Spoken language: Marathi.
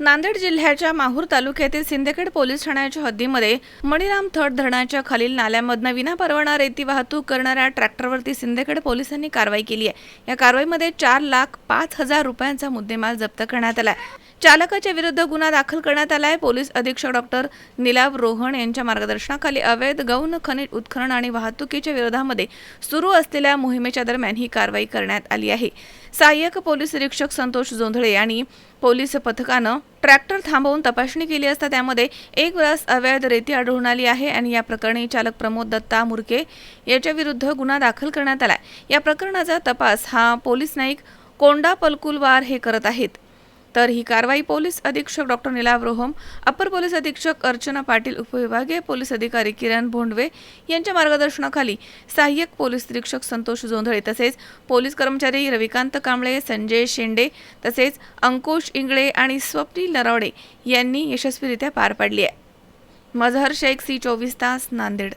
नांदेड जिल्ह्याच्या माहूर तालुक्यातील सिंदखेड पोलीस ठाण्याच्या हद्दीमध्ये मणिराम थड धरणाच्या खालील नाल्यामधून विनापरवाना रेती वाहतूक करणाऱ्या ट्रॅक्टरवरती सिंदखेड पोलिसांनी कारवाई केली आहे। या कारवाईमध्ये 4,05,000 रुपयांचा मुद्देमाल जप्त करण्यात आला आहे। चालकाच्या विरुद्ध गुन्हा दाखल करण्यात आला आहे। पोलीस अधीक्षक डॉक्टर निलाव रोहन यांच्या मार्गदर्शनाखाली अवैध गौण खनिज उत्खनन आणि वाहतुकीच्या विरोधामध्ये सुरू असलेल्या मोहिमेच्या दरम्यान ही कारवाई करण्यात आली आहे। सहाय्यक पोलीस निरीक्षक संतोष जोंधळे आणि पोलीस पथकानं ट्रॅक्टर थांबवून तपासणी केली असता त्यामध्ये 1 रास अवैध रेती आढळून आली आहे आणि या प्रकरणी चालक प्रमोद दत्ता मुरके याच्या विरुद्ध गुन्हा दाखल करण्यात आला आहे। या प्रकरणाचा तपास हा पोलीस नाईक कोंडा पलकुलवार हे करत आहेत। तर ही कारवाई पोलीस अधीक्षक डॉक्टर निलाव रोहम, अपर पोलीस अधीक्षक अर्चना पाटील, उपविभागीय पोलीस अधिकारी किरण भोंडवे यांच्या मार्गदर्शनाखाली सहाय्यक पोलीस निरीक्षक संतोष जोंधळे तसेच पोलीस कर्मचारी रविकांत कांबळे, संजय शेंडे तसेच अंकुश इंगळे आणि स्वप्नील नरवडे यांनी यशस्वीरित्या पार पाडली आहे। मजहर शेख, C24 तास, नांदेड।